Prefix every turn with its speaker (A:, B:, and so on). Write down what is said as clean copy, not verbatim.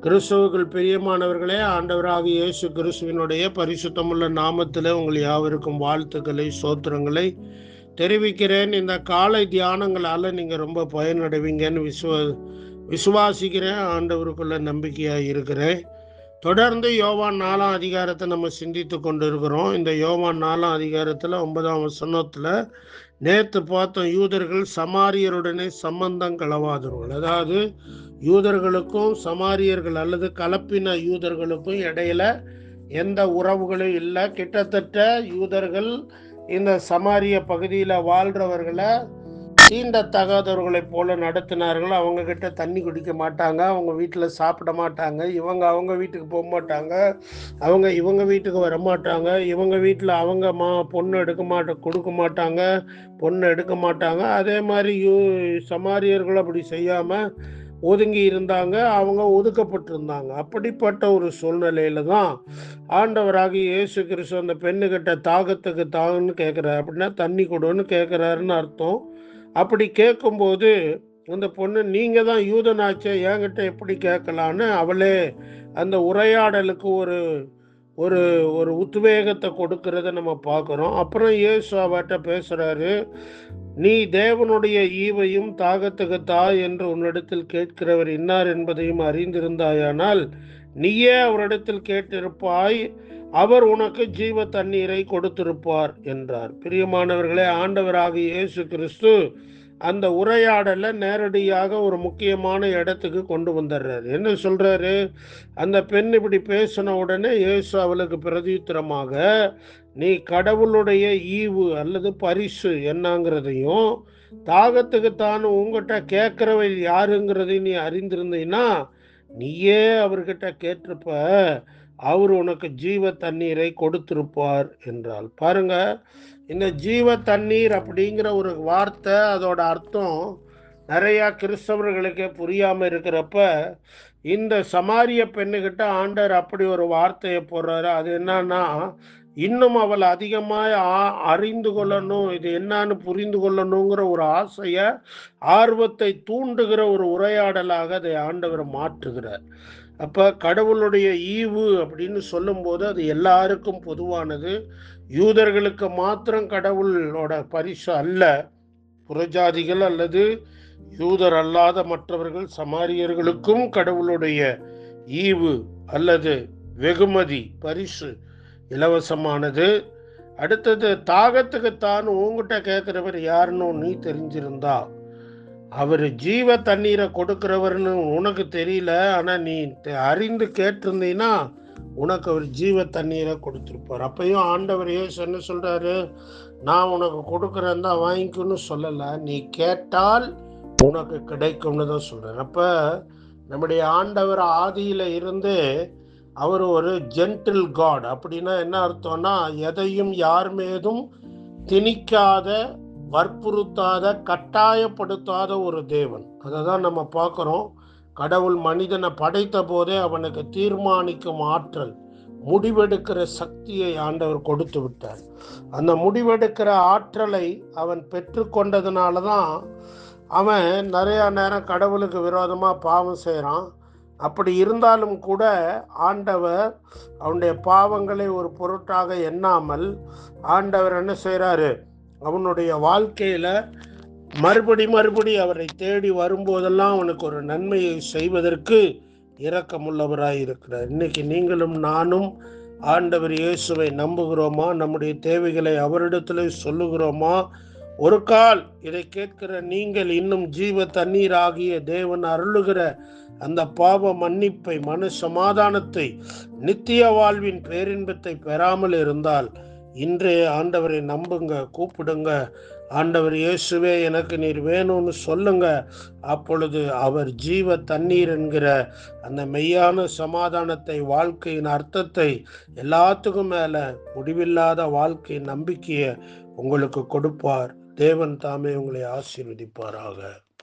A: கிறிஸ்துவுக்குள் பிரியமானவர்களே, ஆண்டவராகிய இயேசு கிறிஸ்துவினுடைய பரிசுத்தமுள்ள நாமத்திலே உங்கள் யாவருக்கும் வாழ்த்துக்களை, சோத்திரங்களை தெரிவிக்கிறேன். இந்த காலை தியானங்களால் நீங்கள் ரொம்ப பயனடைவீங்கன்னு விசுவாசிக்கிறேன். ஆண்டவருக்குள்ள நம்பிக்கையாக இருக்கிறேன். தொடர்ந்து யோவான் 4ஆம் அதிகாரத்தை நம்ம சிந்தித்து கொண்டு இருக்கிறோம். இந்த யோவான் 4ஆம் அதிகாரத்தில் 9ஆம் வசனத்தில் நேற்று பார்த்தோம், யூதர்கள் சமாரியருடனே சம்பந்தம் களவாதவர்கள். அதாவது யூதர்களுக்கும் சமாரியர்கள் அல்லது கலப்பின யூதர்களுக்கும் இடையில எந்த உறவுகளும் இல்லை. கிட்டத்தட்ட யூதர்கள் இந்த சமாரிய பகுதியில் வாழ்கிறவர்களை தீண்டத்தகாதவர்களை போல நடத்தினார்கள். அவங்க கிட்ட தண்ணி குடிக்க மாட்டாங்க, அவங்க வீட்டில் சாப்பிட மாட்டாங்க, இவங்க அவங்க வீட்டுக்கு போக மாட்டாங்க, அவங்க இவங்க வீட்டுக்கு வர மாட்டாங்க, இவங்க வீட்டில் அவங்க பொண்ணு கொடுக்க மாட்டாங்க, பொண்ணு எடுக்க மாட்டாங்க. அதே மாதிரி சமாரியர்கள் அப்படி செய்யாமல் ஒதுங்கி இருந்தாங்க, அவங்க ஒதுக்கப்பட்டிருந்தாங்க. அப்படிப்பட்ட ஒரு சூழ்நிலையில தான் ஆண்டவராகி இயேசு கிறிஸ்து அந்த பெண்ணுகிட்ட தாகத்துக்கு தாகன்னு கேட்குறாரு. அப்படின்னா தண்ணி கொடுன்னு கேட்குறாருன்னு அர்த்தம். அப்படி கேட்கும்போது அந்த பொண்ணு, நீங்கள் தான் யூதனாச்சே, என்கிட்ட எப்படி கேட்கலான்னு அவளே அந்த உரையாடலுக்கு ஒரு ஒரு ஒரு உத்வேகத்தை கொடுக்கறத நம்ம பார்க்குறோம். அப்புறம் இயேசு அவட்ட பேசுகிறாரு, நீ தேவனுடைய ஈவையும் தாகத்துக்கு தா என்று உன்னிடத்தில் கேட்கிறவர் இன்னார் என்பதையும் அறிந்திருந்தாயானால் நீயே அவரிடத்தில் கேட்டிருப்பாய், அவர் உனக்கு ஜீவ தண்ணீரை கொடுத்திருப்பார் என்றார். பிரியமானவர்களே, ஆண்டவராகிய இயேசு கிறிஸ்து அந்த உரையாடலை நேரடியாக ஒரு முக்கியமான இடத்துக்கு கொண்டு வந்துடுறாரு. என்ன சொல்றாரு? அந்த பெண் இப்படி பேசின உடனே இயேசு அவளுக்கு பிரதியுத்தரமாக, நீ கடவுளுடைய ஈவு அல்லது பரிசு என்னங்கிறதையும் தாகத்துக்கு தான் உங்ககிட்ட கேட்கிறவை யாருங்கிறதையும் நீ அறிந்திருந்தீன்னா நீயே அவர்கிட்ட கேட்டிருப்ப, அவர் உனக்கு ஜீவ தண்ணீரை கொடுத்திருப்பார் என்றால். பாருங்க, இந்த ஜீவ தண்ணீர் அப்படிங்கிற ஒரு வார்த்தை, அதோட அர்த்தம் நிறையா கிறிஸ்தவர்களுக்கே புரியாமல் இருக்கிறப்ப இந்த சமாரிய பெண்ணுகிட்ட ஆண்டவர் அப்படி ஒரு வார்த்தையை போடுறாரு. அது என்னன்னா, இன்னும் அவள் அதிகமாக அறிந்து கொள்ளணும், இது என்னன்னு புரிந்து கொள்ளணுங்கிற ஒரு ஆசையை, ஆர்வத்தை தூண்டுகிற ஒரு உரையாடலாக அதை ஆண்டவர் மாற்றுகிறார். அப்போ கடவுளுடைய ஈவு அப்படின்னு சொல்லும்போது அது எல்லாருக்கும் பொதுவானது. யூதர்களுக்கு மாத்திரம் கடவுளோட பரிசு அல்ல, புறஜாதிகள் அல்லது யூதர் அல்லாத மற்றவர்கள் சமாரியர்களுக்கும் கடவுளுடைய ஈவு அல்லது வெகுமதி பரிசு இலவசமானது. அடுத்தது, தாகத்துக்குத்தான் உங்ககிட்ட கேட்கிறவர் யாருன்னு நீ தெரிஞ்சிருந்தா, அவர் ஜீவ தண்ணீரை கொடுக்கிறவர்னு உனக்கு தெரியல, ஆனால் நீ அறிந்து கேட்டிருந்தீங்கன்னா உனக்கு அவர் ஜீவ தண்ணீரை கொடுத்துருப்பார். அப்பயும் ஆண்டவர் இயேசு என்ன சொல்றாரு? நான் உனக்கு கொடுக்குறேன் தான் வாங்கிக்கணும்னு சொல்லலை, நீ கேட்டால் உனக்கு கிடைக்கும்னு தான் சொல்றாரு. அப்போ நம்முடைய ஆண்டவர் ஆதியில இருந்து அவர் ஒரு ஜென்டில் காட். அப்படின்னா என்ன அர்த்தம்னா, எதையும் யார் மீதும் திணிக்காத, வற்புறுத்தாத, கட்டாயப்படுத்தாத ஒரு தேவன். அதை தான் நம்ம பார்க்குறோம். கடவுள் மனிதனை படைத்த போதே அவனுக்கு தீர்மானிக்கும் ஆற்றல், முடிவெடுக்கிற சக்தியை ஆண்டவர் கொடுத்து விட்டார். அந்த முடிவெடுக்கிற ஆற்றலை அவன் பெற்றுக்கொண்டதுனால தான் அவன் நிறையா நேரம் கடவுளுக்கு விரோதமாக பாவம் செய்கிறான். அப்படி இருந்தாலும் கூட ஆண்டவர் அவனுடைய பாவங்களை ஒரு பொருட்டாக எண்ணாமல் ஆண்டவர் என்ன செய்கிறாரு? அவனுடைய வாழ்க்கையில் மறுபடி அவரை தேடி வரும்போதெல்லாம் அவனுக்கு ஒரு நன்மையை செய்வதற்கு இரக்கமுள்ளவராய் இருக்கிறார். இன்னைக்கு நீங்களும் நானும் ஆண்டவர் இயேசுவை நம்புகிறோமா? நம்முடைய தேவைகளை அவரிடத்துல சொல்லுகிறோமா? ஒரு கால் இதை கேட்கிற நீங்கள் இன்னும் ஜீவ தண்ணீர் ஆகிய தேவன் அருளுகிற அந்த பாவ மன்னிப்பை, மன சமாதானத்தை, நித்திய வாழ்வின் பேரின்பத்தை பெறாமல் இருந்தால் இன்றைய ஆண்டவரை நம்புங்க, கூப்பிடுங்க. ஆண்டவர் இயேசுவே, எனக்கு நீர் வேணும்னு சொல்லுங்க. அப்பொழுது அவர் ஜீவ தண்ணீர் என்கிற அந்த மெய்யான சமாதானத்தை, வாழ்க்கையின் அர்த்தத்தை, எல்லாத்துக்கும் மேல முடிவில்லாத வாழ்க்கை நம்பிக்கையை உங்களுக்கு கொடுப்பார். தேவன் தாமே உங்களை ஆசீர்வதிப்பாராக.